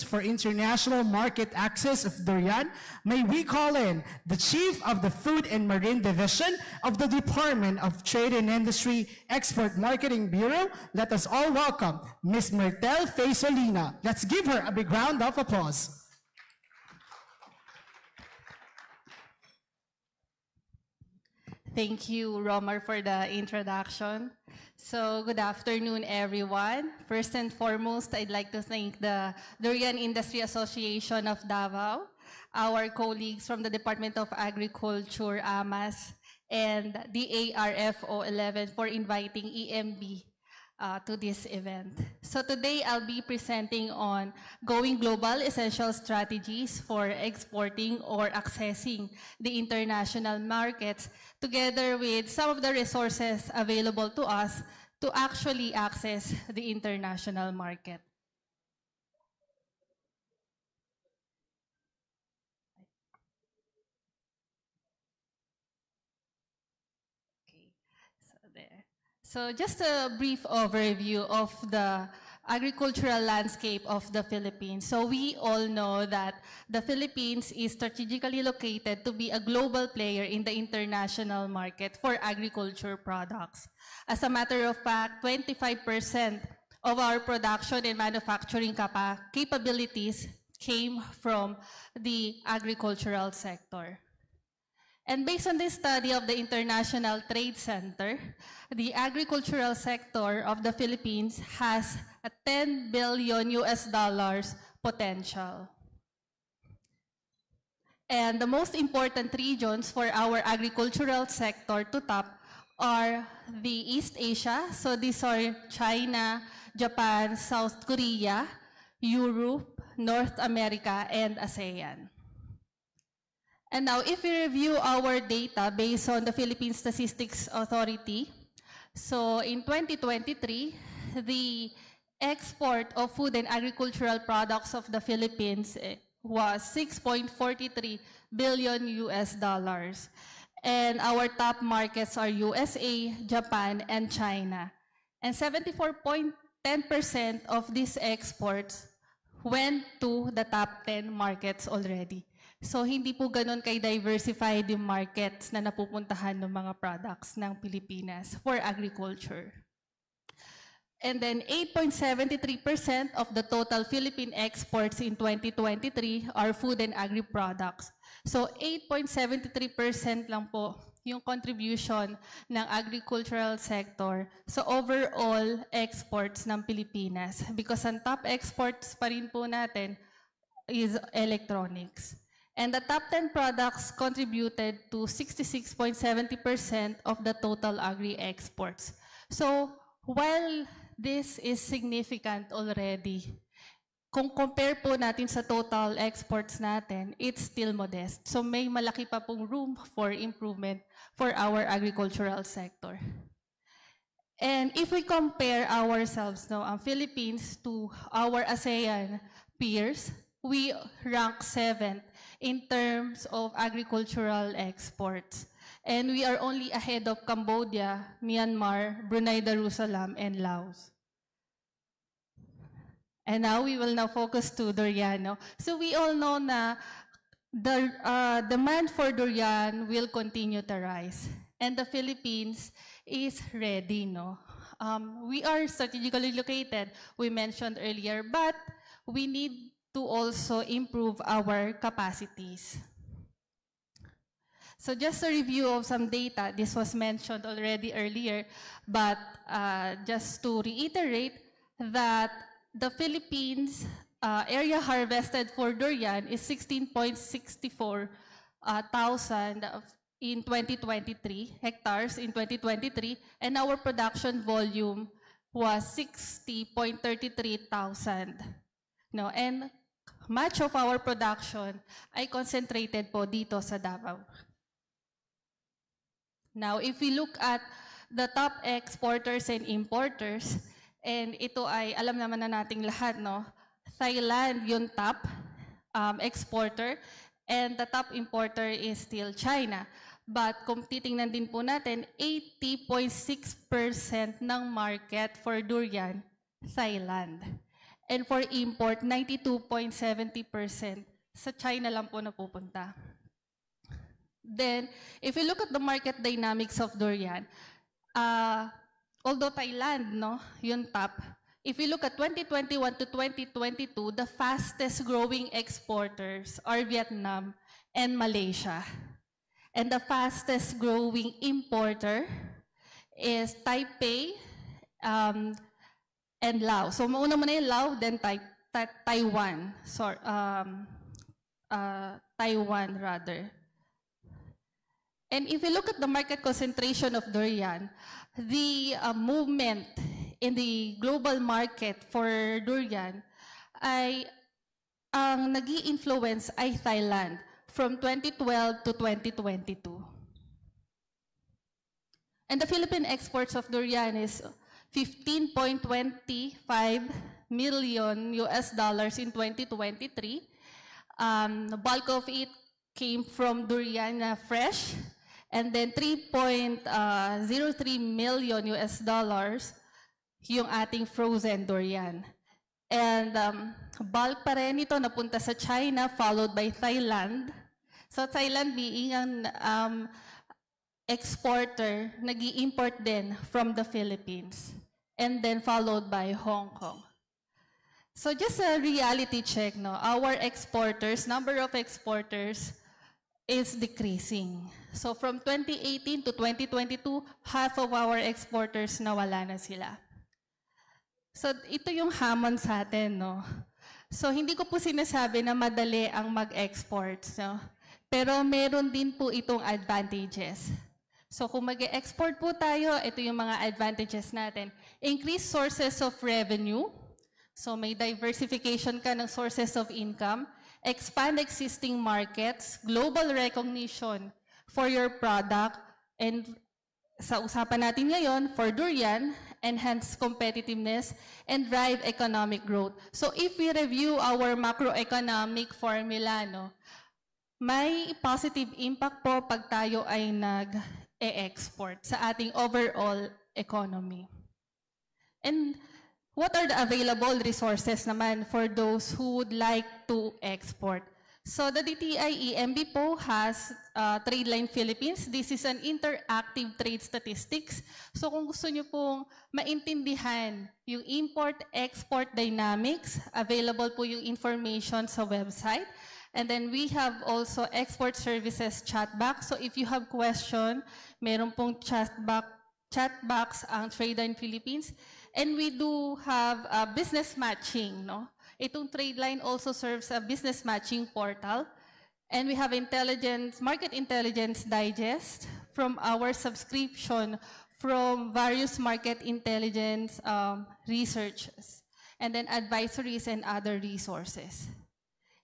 for international market access of durian, may we call in the Chief of the Food and Marine Division of the Department of Trade and Industry Export Marketing Bureau. Let us all welcome Ms. Myrtle Faisolina. Let's give her a big round of applause. Thank you, Romar, for the introduction. So, good afternoon, everyone. First and foremost, I'd like to thank the Durian Industry Association of Davao, our colleagues from the Department of Agriculture, AMAS, and the ARFO 11 for inviting EMB to this event. So today, I'll be presenting on Going Global Essential Strategies for Exporting or Accessing the International Markets, together with some of the resources available to us to actually access the international market. Okay, so there. So just a brief overview of the agricultural landscape of the Philippines. So we all know that the Philippines is strategically located to be a global player in the international market for agriculture products. As a matter of fact, 25% of our production and manufacturing capabilities came from the agricultural sector. And based on this study of the International Trade Center, the agricultural sector of the Philippines has a $10 billion potential. And the most important regions for our agricultural sector to tap are the East Asia. So these are China, Japan, South Korea, Europe, North America, and ASEAN. And now, if we review our data based on the Philippine Statistics Authority, so in 2023, the export of food and agricultural products of the Philippines was $6.43 billion. And our top markets are USA, Japan, and China. And 74.10% of these exports went to the top 10 markets already. So, hindi po ganun kay-diversified yung markets na napupuntahan ng mga products ng Pilipinas for agriculture. And then, 8.73% of the total Philippine exports in 2023 are food and agri-products. So, 8.73% lang po yung contribution ng agricultural sector sa overall exports ng Pilipinas. Because ang top exports pa rin po natin is electronics. And the top 10 products contributed to 66.70% of the total agri-exports. So, while this is significant already, kung compare po natin sa total exports natin, it's still modest. So, may malaki pa pong room for improvement for our agricultural sector. And if we compare ourselves, ang Philippines to our ASEAN peers, we rank 7th in terms of agricultural exports. And we are only ahead of Cambodia, Myanmar, Brunei Darussalam, and Laos. And now we will focus to durian. So we all know na the demand for durian will continue to rise. And the Philippines is ready. We are strategically located, we mentioned earlier, but we need to also improve our capacities. So just a review of some data, this was mentioned already earlier, but just to reiterate that the Philippines area harvested for durian is 16.64 thousand in 2023, hectares in 2023, and our production volume was 60.33 thousand. And much of our production ay concentrated po dito sa Davao. Now, if we look at the top exporters and importers, and ito ay alam naman na nating lahat, Thailand yung top exporter, and the top importer is still China. But kung titingnan din po natin, 80.6% ng market for durian, Thailand. And for import, 92.70% sa China lang po napupunta. Then, if you look at the market dynamics of durian, although Thailand, no, yung top, if you look at 2021 to 2022, the fastest growing exporters are Vietnam and Malaysia. And the fastest growing importer is Taipei and Laos. So mauna muna yung Laos, then Taiwan. Sorry, Taiwan rather. And if you look at the market concentration of durian, the movement in the global market for durian ay ang nag-i-influence ay Thailand from 2012 to 2022. And the Philippine exports of durian is $15.25 million in 2023. The bulk of it came from durian fresh, and then $3.03 million yung ating frozen durian. And bulk pa rin ito napunta sa China, followed by Thailand. So Thailand being ang exporter, nag-i-import din from the Philippines. And then followed by Hong Kong. So just a reality check, no? Our exporters, number of exporters is decreasing. So from 2018 to 2022, half of our exporters nawala na sila. So ito yung hamon sa atin, no? So hindi ko po sinasabi na madali ang mag-export, no? Pero meron din po itong advantages. So kung mag-export po tayo, ito yung mga advantages natin. Increased sources of revenue. So may diversification ka ng sources of income. Expand existing markets. Global recognition for your product. And sa usapan natin ngayon, for durian, enhance competitiveness, and drive economic growth. So if we review our macroeconomic formula, no, may positive impact po pag tayo ay nag-e-export sa ating overall economy. And what are the available resources naman for those who would like to export? So the DTI EMB po has TradeLine Philippines. This is an interactive trade statistics. So kung gusto nyo pong maintindihan yung import-export dynamics, available po yung information sa website. And then we have also export services chat box. So if you have question, meron pong chat box ang TradeLine Philippines. And we do have business matching, no? Itong TradeLine also serves a business matching portal. And we have market intelligence digest from our subscription from various market intelligence researches. And then advisories and other resources.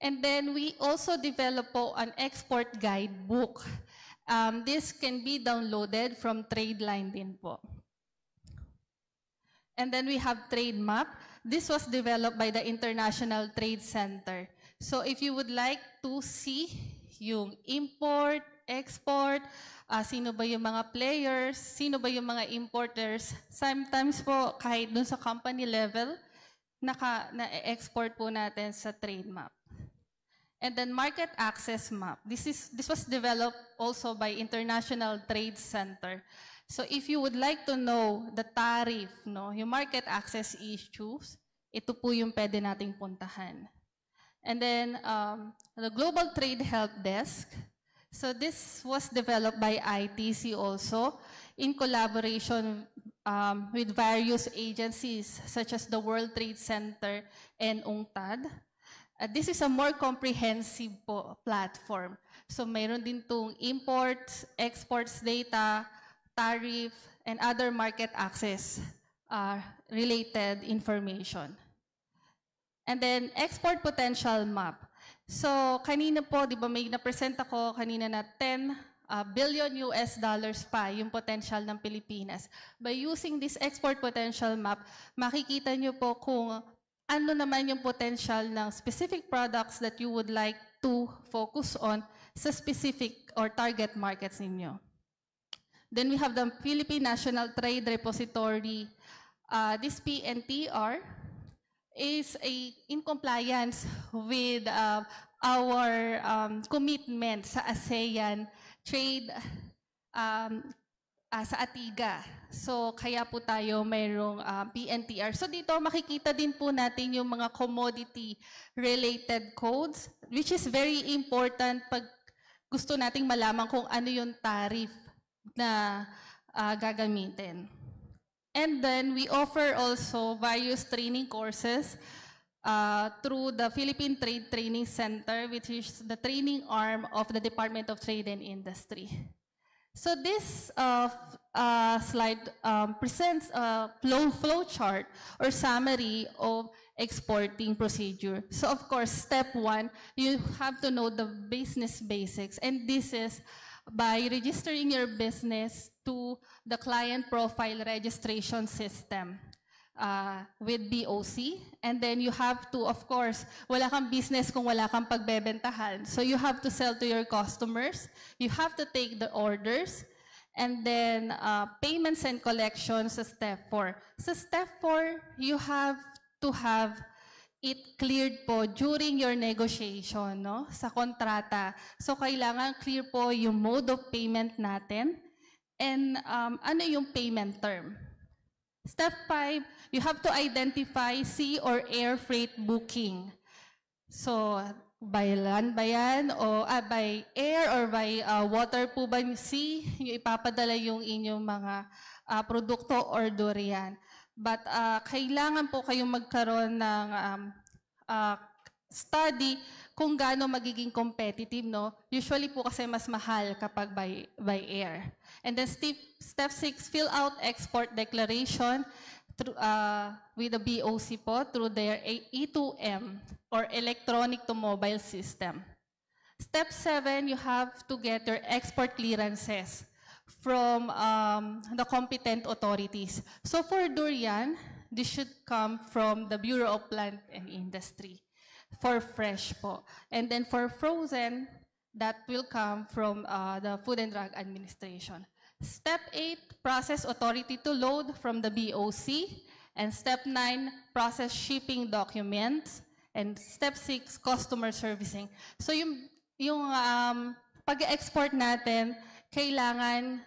And then we also develop po an export guidebook. This can be downloaded from TradeLine din po. And then we have Trade Map. This was developed by the International Trade Center. So if you would like to see yung import, export, sino ba yung mga players, sino ba yung mga importers, sometimes po kahit dun sa company level, na-export po natin sa Trade Map. And then Market Access Map. This was developed also by International Trade Center. So if you would like to know the tariff, no, yung market access issues, ito po yung pwede nating puntahan. And then the Global Trade Help Desk. So this was developed by ITC also in collaboration with various agencies such as the World Trade Center and UNCTAD. This is a more comprehensive platform. So mayroon din itong imports, exports data, tariff, and other market access related information. And then, export potential map. So, kanina po, di ba may na-present ako kanina na $10 billion pa yung potential ng Pilipinas. By using this export potential map, makikita nyo po kung ano naman yung potential ng specific products that you would like to focus on sa specific or target markets ninyo. Then we have the Philippine National Trade Repository. This PNTR is in compliance with our commitment sa ASEAN trade sa ATIGA. So, kaya po tayo mayroong PNTR. So, dito makikita din po natin yung mga commodity-related codes, which is very important pag gusto nating malaman kung ano yung tariff na gagamitin. And then, we offer also various training courses through the Philippine Trade Training Center, which is the training arm of the Department of Trade and Industry. So this slide presents a flow chart or summary of exporting procedure. So of course, step 1, you have to know the business basics. And this is by registering your business to the client profile registration system with BOC. And then you have to, of course, wala kang business kung wala kang pagbebentahan. So you have to sell to your customers. You have to take the orders. And then payments and collections sa step 4. Sa step 4, you have to have it cleared po during your negotiation, no? Sa kontrata. So kailangan clear po yung mode of payment natin and ano yung payment term. Step 5, you have to identify sea or air freight booking. So, by land ba yan? O by air or by water po ba yung sea? Yung ipapadala yung inyong mga produkto or durian. But kailangan po kayong magkaroon ng study kung gaano magiging competitive, no? Usually po kasi mas mahal kapag by air. And then step 6, fill out export declaration through, with the BOC po through their E2M or electronic to mobile system. Step 7, you have to get your export clearances from the competent authorities. So for durian, this should come from the Bureau of Plant and Industry for fresh po. And then for frozen, that will come from the Food and Drug Administration. Step 8, process authority to load from the BOC. And step 9, process shipping documents. And step 6, customer servicing. So yung pag-export natin, kailangan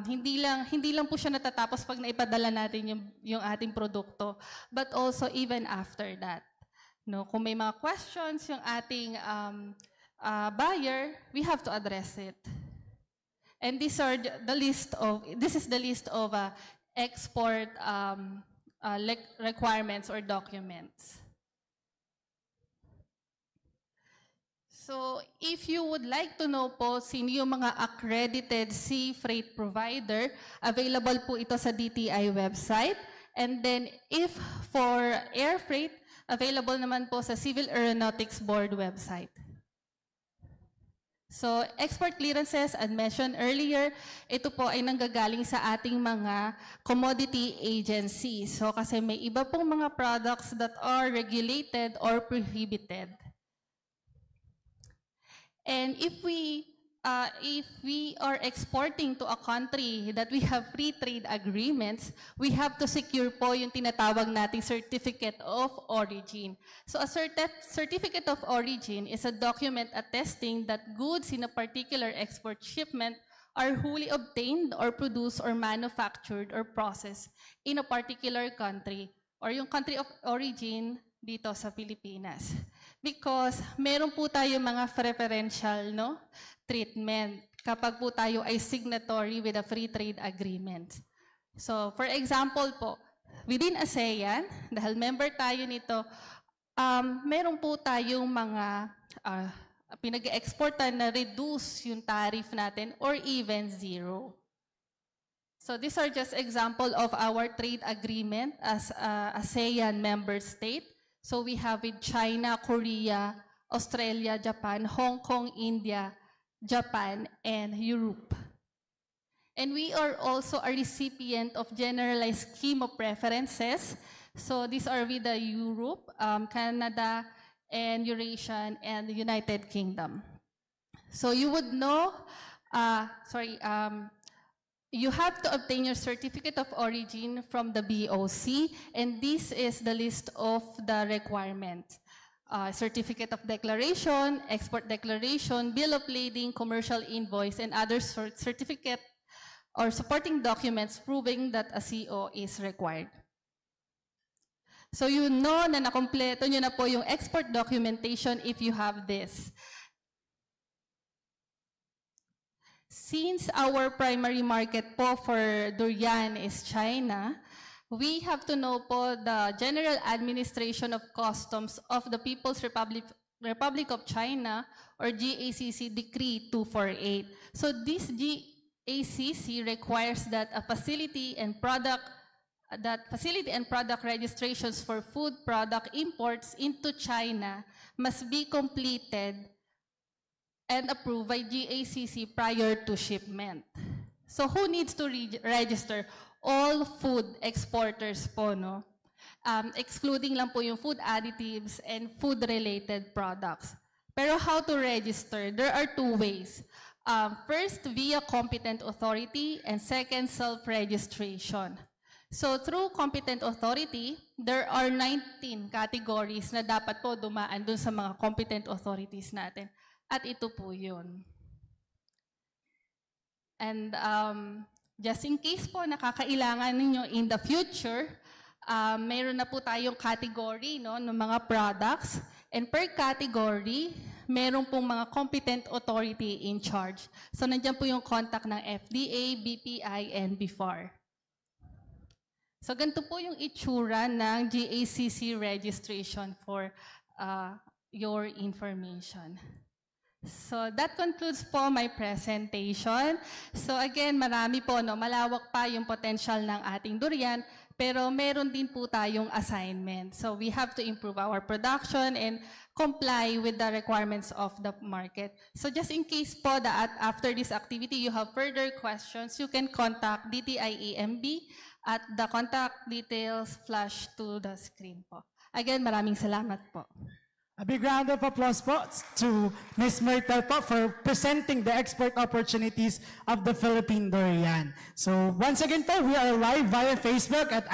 hindi lang po siya natatapos pag naipadala natin yung ating produkto, but also even after that. No, kung may mga questions yung ating buyer, we have to address it. And this is the list of export requirements or documents. So, if you would like to know po sino yung mga accredited sea freight provider, available po ito sa DTI website. And then, if for air freight, available naman po sa Civil Aeronautics Board website. So, export clearances, as mentioned earlier, ito po ay nanggagaling sa ating mga commodity agencies. So, kasi may iba pong mga products that are regulated or prohibited. And if we are exporting to a country that we have free trade agreements, we have to secure po yung tinatawag nating certificate of origin. So a certificate of origin is a document attesting that goods in a particular export shipment are wholly obtained or produced or manufactured or processed in a particular country or yung country of origin dito sa Pilipinas. Because meron po tayo mga preferential treatment kapag po tayo ay signatory with a free trade agreement. So, for example po, within ASEAN, dahil member tayo nito, meron po tayong mga pinag-exportan na reduce yung tariff natin or even zero. So, these are just example of our trade agreement as ASEAN member state. So we have with China, Korea, Australia, Japan, Hong Kong, India, Japan, and Europe. And we are also a recipient of generalized scheme of preferences. So these are with the Europe, Canada, and Eurasian, and the United Kingdom. So you would know, You have to obtain your certificate of origin from the BOC, and this is the list of the requirements. Certificate of declaration, export declaration, bill of lading, commercial invoice, and other certificate or supporting documents proving that a CO is required. So you know na nakompleto nyo na po yung export documentation if you have this. Since our primary market po for durian is China, we have to know po the General Administration of Customs of the People's Republic of China, or GACC Decree 248. So this GACC requires that facility and product registrations for food product imports into China must be completed and approved by GACC prior to shipment. So who needs to register? All food exporters po, no? Excluding lang po yung food additives and food-related products. Pero how to register? There are two ways. First, via competent authority, and second, self-registration. So through competent authority, there are 19 categories na dapat po dumaan dun sa mga competent authorities natin. At ito po yun. And just in case po nakakailangan ninyo in the future, mayroon na po tayong category, no, ng mga products. And per category, meron pong mga competent authority in charge. So nandiyan po yung contact ng FDA, BPI, and BIFAR. So ganito po yung itsura ng GACC registration for your information. So that concludes po my presentation. So again, marami po, no, malawak pa yung potential ng ating durian, pero meron din po tayong assignment. So we have to improve our production and comply with the requirements of the market. So just in case po that after this activity you have further questions, you can contact DTI-EMB at the contact details flash to the screen po. Again, maraming salamat po. A big round of applause po to Ms. Myrtle po for presenting the export opportunities of the Philippine durian. So once again po, we are live via Facebook at